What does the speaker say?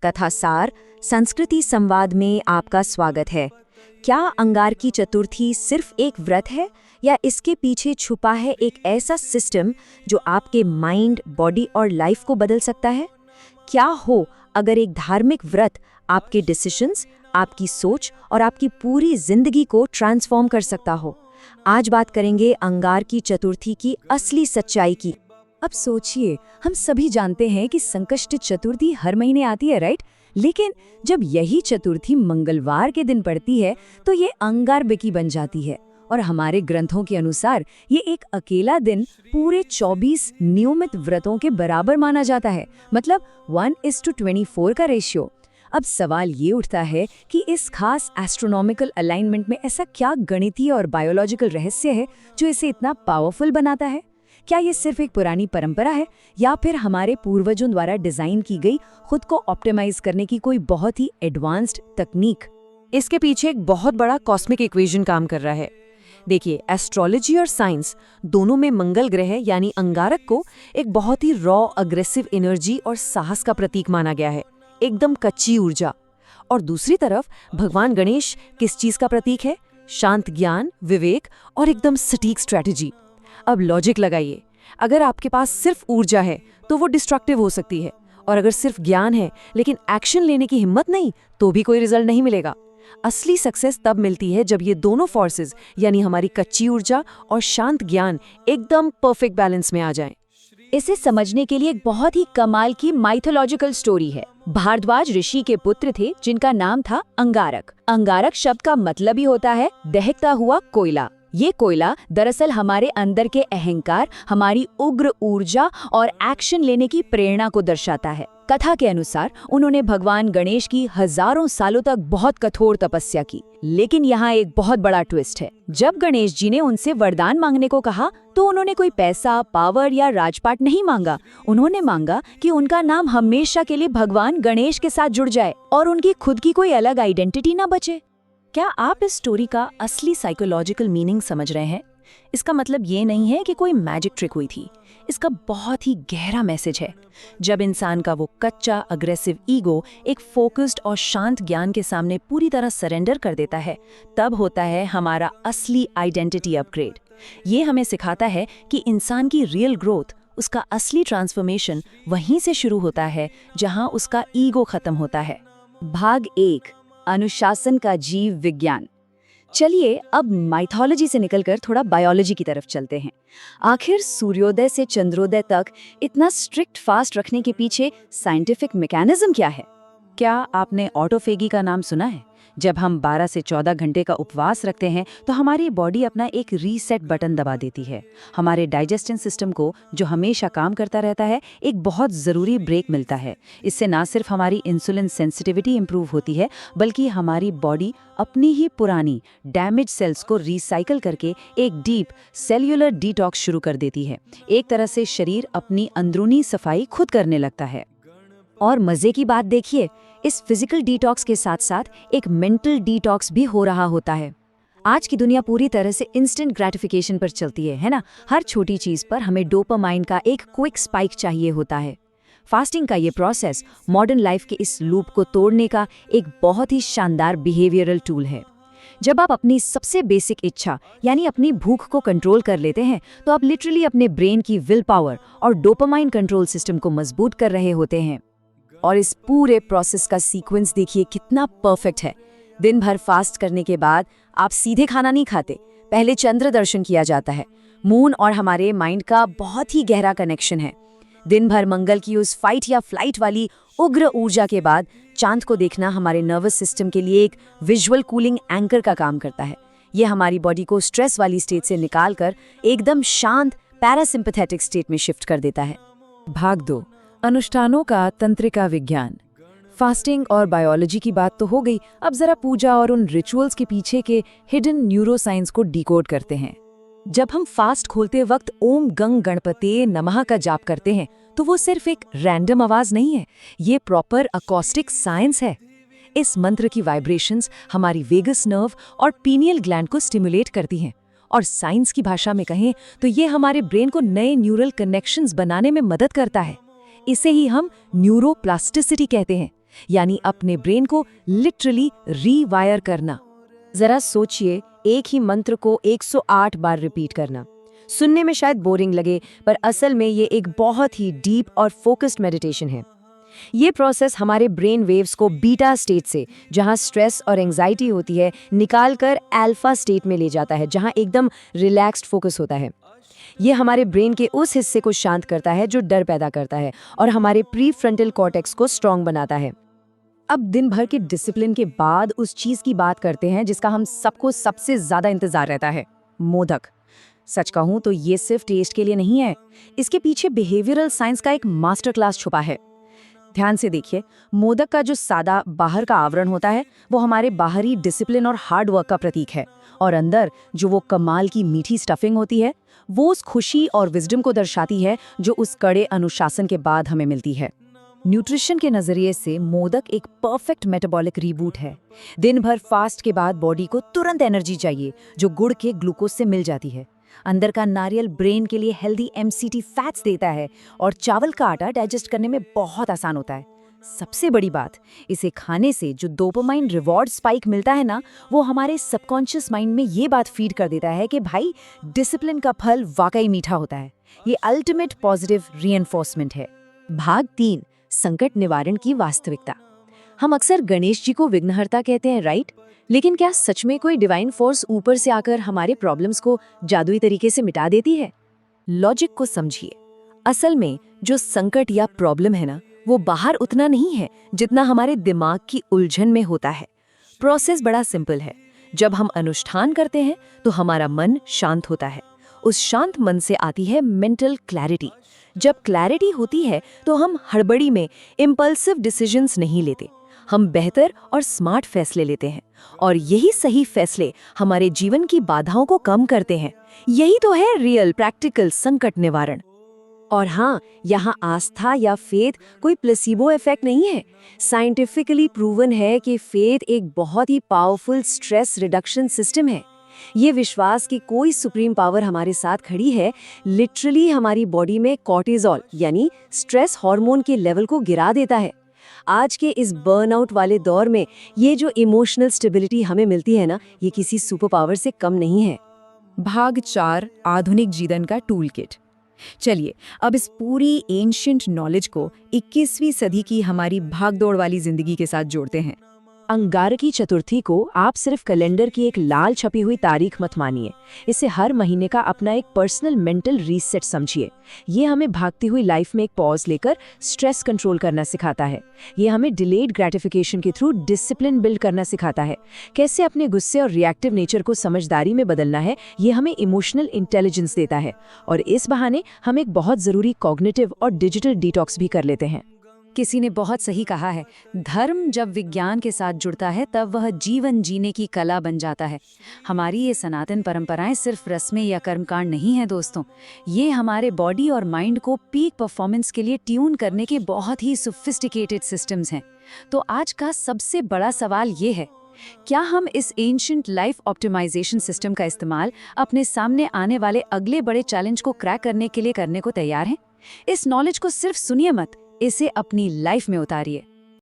कथासार संस्कृति संवाद में आपका स्वागत है। क्या अंगार की चतुर्थी सिर्फ एक व्रत है या इसके पीछे छुपा है एक ऐसा सिस्टम जो आपके माइंड, बॉडी और लाइफ को बदल सकता है? क्या हो अगर एक धार्मिक व्रत आपके डिसीजंस, आपकी सोच और आपकी पूरी जिंदगी को ट्रांसफॉर्म कर सकता हो? आज बात करेंगे अंगार की चतुर्थी की असली सच्चाई की। अब सोचिए, हम सभी जानते हैं कि संकष्ट चतुर्थी हर महीने आती है, राइट? लेकिन जब यही चतुर्थी मंगलवार के दिन पड़ती है तो ये अंगारबेकी बन जाती है। और हमारे ग्रंथों के अनुसार ये एक अकेला दिन पूरे 24 नियमित व्रतों के बराबर माना जाता है, मतलब 1:24 का रेशियो। अब सवाल ये उठता है कि इस खास एस्ट्रोनॉमिकल अलाइनमेंट में ऐसा क्या गणितीय और बायोलॉजिकल रहस्य है जो इसे इतना पावरफुल बनाता है? क्या ये सिर्फ एक पुरानी परंपरा है या फिर हमारे पूर्वजों द्वारा डिजाइन की गई खुद को ऑप्टिमाइज करने की कोई बहुत ही एडवांस्ड तकनीक? इसके पीछे एक बहुत बड़ा कॉस्मिक इक्वेशन काम कर रहा है। देखिए, एस्ट्रोलॉजी और साइंस दोनों में मंगल ग्रह यानी अंगारक को एक बहुत ही रॉ, अग्रेसिव एनर्जी और साहस का प्रतीक माना गया है, एकदम कच्ची ऊर्जा। और दूसरी तरफ भगवान गणेश किस चीज का प्रतीक है? शांत ज्ञान, विवेक और एकदम सटीक स्ट्रैटेजी। अब लॉजिक लगाइए, अगर आपके पास सिर्फ ऊर्जा है तो वो डिस्ट्रक्टिव हो सकती है, और अगर सिर्फ ज्ञान है लेकिन एक्शन लेने की हिम्मत नहीं तो भी कोई रिजल्ट नहीं मिलेगा। असली सक्सेस तब मिलती है जब ये दोनों फोर्सेस यानी हमारी कच्ची ऊर्जा और शांत ज्ञान एकदम परफेक्ट बैलेंस में आ जाएं। इसे समझने के लिए एक बहुत ही कमाल की माइथोलॉजिकल स्टोरी है। भारद्वाज ऋषि के पुत्र थे जिनका नाम था अंगारक। अंगारक शब्द का मतलब ही होता है दहकता हुआ कोयला। ये कोयला दरअसल हमारे अंदर के अहंकार, हमारी उग्र ऊर्जा और एक्शन लेने की प्रेरणा को दर्शाता है। कथा के अनुसार उन्होंने भगवान गणेश की हजारों सालों तक बहुत कठोर तपस्या की। लेकिन यहाँ एक बहुत बड़ा ट्विस्ट है। जब गणेश जी ने उनसे वरदान मांगने को कहा तो उन्होंने कोई पैसा, पावर या राजपाट नहीं मांगा। उन्होंने मांगा कि उनका नाम हमेशा के लिए भगवान गणेश के साथ जुड़ जाए और उनकी खुद की कोई अलग आइडेंटिटी ना बचे। क्या आप इस स्टोरी का असली साइकोलॉजिकल मीनिंग समझ रहे हैं? इसका मतलब ये नहीं है कि कोई मैजिक ट्रिक हुई थी। इसका बहुत ही गहरा मैसेज है। जब इंसान का वो कच्चा अग्रेसिव ईगो एक फोकस्ड और शांत ज्ञान के सामने पूरी तरह सरेंडर कर देता है, तब होता है हमारा असली आइडेंटिटी अपग्रेड। ये हमें सिखाता है कि इंसान की रियल ग्रोथ, उसका असली ट्रांसफॉर्मेशन वहीं से शुरू होता है जहां उसका ईगो खत्म होता है। भाग 1, अनुशासन का जीव विज्ञान। चलिए अब माइथोलॉजी से निकलकर थोड़ा बायोलॉजी की तरफ चलते हैं। आखिर सूर्योदय से चंद्रोदय तक इतना स्ट्रिक्ट फास्ट रखने के पीछे साइंटिफिक मैकेनिज्म क्या है? क्या आपने ऑटोफेगी का नाम सुना है? जब हम 12 से 14 घंटे का उपवास रखते हैं तो हमारी बॉडी अपना एक रीसेट बटन दबा देती है। हमारे डाइजेस्टिव सिस्टम को, जो हमेशा काम करता रहता है, एक बहुत ज़रूरी ब्रेक मिलता है। इससे ना सिर्फ हमारी इंसुलिन सेंसिटिविटी इंप्रूव होती है, बल्कि हमारी बॉडी अपनी ही पुरानी डैमेज सेल्स को रिसाइकल करके एक डीप सेल्यूलर डिटॉक्स शुरू कर देती है। एक तरह से शरीर अपनी अंदरूनी सफाई खुद करने लगता है। और मजे की बात देखिए, इस फिजिकल डिटॉक्स के साथ साथ एक मेंटल डिटॉक्स भी हो रहा होता है। आज की दुनिया पूरी तरह से इंस्टेंट ग्रेटिफिकेशन पर चलती है ना? हर छोटी चीज पर हमें डोपामाइन का एक क्विक स्पाइक चाहिए होता है। फास्टिंग का ये प्रोसेस मॉडर्न लाइफ के इस लूप को तोड़ने का एक बहुत ही शानदार बिहेवियरल टूल है। जब आप अपनी सबसे बेसिक इच्छा यानी अपनी भूख को कंट्रोल कर लेते हैं तो आप लिटरली अपने ब्रेन की विल पावर और डोपामाइन कंट्रोल सिस्टम को मजबूत कर रहे होते हैं। और इस पूरे प्रोसेस का सीक्वेंस देखिए कितना परफेक्ट है। दिन भर फास्ट करने के बाद आप सीधे खाना नहीं खाते, पहले चंद्र दर्शन किया जाता है। मून और हमारे माइंड का बहुत ही गहरा कनेक्शन है। दिन भर मंगल की उस फाइट या फ्लाइट वाली उग्र ऊर्जा के बाद चांद को देखना हमारे नर्वस सिस्टम के लिए एक विजुअल कूलिंग एंकर का काम करता है। ये हमारी बॉडी को स्ट्रेस वाली स्टेट से निकालकर एकदम शांत पैरासिम्पैथेटिक स्टेट में शिफ्ट कर देता है। भाग 2, अनुष्ठानों का तंत्रिका विज्ञान। फास्टिंग और बायोलॉजी की बात तो हो गई, अब जरा पूजा और उन रिचुअल्स के पीछे के हिडन न्यूरोसाइंस को डिकोड करते हैं। जब हम फास्ट खोलते वक्त ओम गंग गणपते नमः का जाप करते हैं तो वो सिर्फ एक रैंडम आवाज नहीं है, ये प्रॉपर अकॉस्टिक साइंस है। इस मंत्र की वाइब्रेशंस हमारी वेगस नर्व और पीनियल ग्लैंड को स्टिमुलेट करती हैं, और साइंस की भाषा में कहें तो ये हमारे ब्रेन को नए न्यूरल कनेक्शंस बनाने में मदद करता है। इसे ही हम न्यूरोप्लास्टिसिटी कहते हैं। यानी अपने ब्रेन को लिटरली रीवायर करना। जरा सोचिए, एक ही मंत्र को 108 बार रिपीट करना। सुनने में शायद बोरिंग लगे, पर असल में ये एक बहुत ही डीप और फोकस्ड मेडिटेशन है। ये प्रोसेस हमारे ब्रेन वेव्स को बीटा स्टेट से, जहां स्ट्रेस और एंजाइटी होती है, निकालकर अल्फा स्टेट में ले जाता है, जहां एकदम रिलैक्स्ड फोकस होता है। ये हमारे ब्रेन के उस हिस्से को शांत करता है जो डर पैदा करता है और हमारे प्री फ्रंटल कॉर्टेक्स को स्ट्रांग बनाता है। अब दिन भर के डिसिप्लिन के बाद उस चीज की बात करते हैं जिसका हम सबको सबसे ज्यादा इंतजार रहता है, मोदक। सच कहूं तो ये सिर्फ टेस्ट के लिए नहीं है, इसके पीछे बिहेवियरल साइंस का एक मास्टर क्लास छुपा है। ध्यान से देखिए, मोदक का जो सादा बाहर का आवरण होता है वो हमारे बाहरी डिसिप्लिन और हार्ड वर्क का प्रतीक है, और अंदर जो वो कमाल की मीठी स्टफिंग होती है वो उस खुशी और विजडम को दर्शाती है जो उस कड़े अनुशासन के बाद हमें मिलती है। न्यूट्रिशन के नजरिए से मोदक एक परफेक्ट मेटाबॉलिक रीबूट है। दिन भर फास्ट के बाद बॉडी को तुरंत एनर्जी चाहिए जो गुड़ के ग्लूकोज से मिल जाती है। अंदर का नारियल ब्रेन के लिए हेल्दी MCT फैट्स देता है और चावल का आटा डाइजेस्ट करने में बहुत आसान होता है। सबसे बड़ी बात, इसे खाने से जो डोपामाइन रिवॉर्ड स्पाइक मिलता है ना, वो हमारे सबकॉन्शियस माइंड में ये बात फीड कर देता है कि भाई डिसिप्लिन का फल वाकई मीठा होता है। ये अल्टीमेट पॉजिटिव रीएनफोर्समेंट है। भाग 3, संकट निवारण की वास्तविकता। हम अक्सर गणेश जी को विघ्नहर्ता कहते हैं, राइट? लेकिन क्या सच में कोई डिवाइन फोर्स ऊपर से आकर हमारे प्रॉब्लम्स को जादुई तरीके से मिटा देती है? लॉजिक को समझिए। असल में जो संकट या प्रॉब्लम है ना, वो बाहर उतना नहीं है जितना हमारे दिमाग की उलझन में होता है। प्रोसेस बड़ा सिंपल है। जब हम अनुष्ठान करते हैं तो हमारा मन शांत होता है। उस शांत मन से आती है मेंटल क्लैरिटी। जब क्लैरिटी होती है तो हम हड़बड़ी में इम्पल्सिव डिसीजंस नहीं लेते, हम बेहतर और स्मार्ट फैसले लेते हैं, और यही सही फैसले हमारे जीवन की बाधाओं को कम करते हैं। यही तो है रियल प्रैक्टिकल संकट निवारण। और हाँ, यहाँ आस्था या फेथ कोई प्लेसिबो इफेक्ट नहीं है। साइंटिफिकली प्रूवन है कि फेथ एक बहुत ही पावरफुल स्ट्रेस रिडक्शन सिस्टम है। ये विश्वास कि कोई सुप्रीम पावर हमारे साथ खड़ी है, लिटरली हमारी बॉडी में कॉर्टिसोल यानी स्ट्रेस हार्मोन के लेवल को गिरा देता है। आज के इस बर्नआउट वाले दौर में ये जो इमोशनल स्टेबिलिटी हमें मिलती है ना, ये किसी सुपर पावर से कम नहीं है। भाग 4, आधुनिक जीवन का टूल किट। चलिए अब इस पूरी एंशिएंट नॉलेज को 21वीं सदी की हमारी भागदौड़ वाली जिंदगी के साथ जोड़ते हैं। अंगारकी चतुर्थी को आप सिर्फ कैलेंडर की एक लाल छपी हुई तारीख मत मानिए, इसे हर महीने का अपना एक पर्सनल मेंटल रीसेट समझिए। ये हमें भागती हुई लाइफ में एक पॉज लेकर स्ट्रेस कंट्रोल करना सिखाता है। ये हमें डिलेड ग्रेटिफिकेशन के थ्रू डिसिप्लिन बिल्ड करना सिखाता है। कैसे अपने गुस्से और रिएक्टिव नेचर को समझदारी में बदलना है, ये हमें इमोशनल इंटेलिजेंस देता है। और इस बहाने हम एक बहुत ज़रूरी कॉग्निटिव और डिजिटल डिटॉक्स भी कर लेते हैं। किसी ने बहुत सही कहा है, धर्म जब विज्ञान के साथ जुड़ता है तब वह जीवन जीने की कला बन जाता है। हमारी ये सनातन परंपराएं सिर्फ रस्में या कर्मकांड नहीं है दोस्तों, ये हमारे बॉडी और माइंड को पीक परफॉर्मेंस के लिए ट्यून करने के बहुत ही सोफिस्टिकेटेड सिस्टम्स हैं। तो आज का सबसे बड़ा सवाल ये है, क्या हम इस एंशिएंट लाइफ ऑप्टिमाइजेशन सिस्टम का इस्तेमाल अपने सामने आने वाले अगले बड़े चैलेंज को क्रैक करने के लिए करने को तैयार हैं? इस नॉलेज को सिर्फ सुनिए मत, इसे अपनी लाइफ में उतारिए।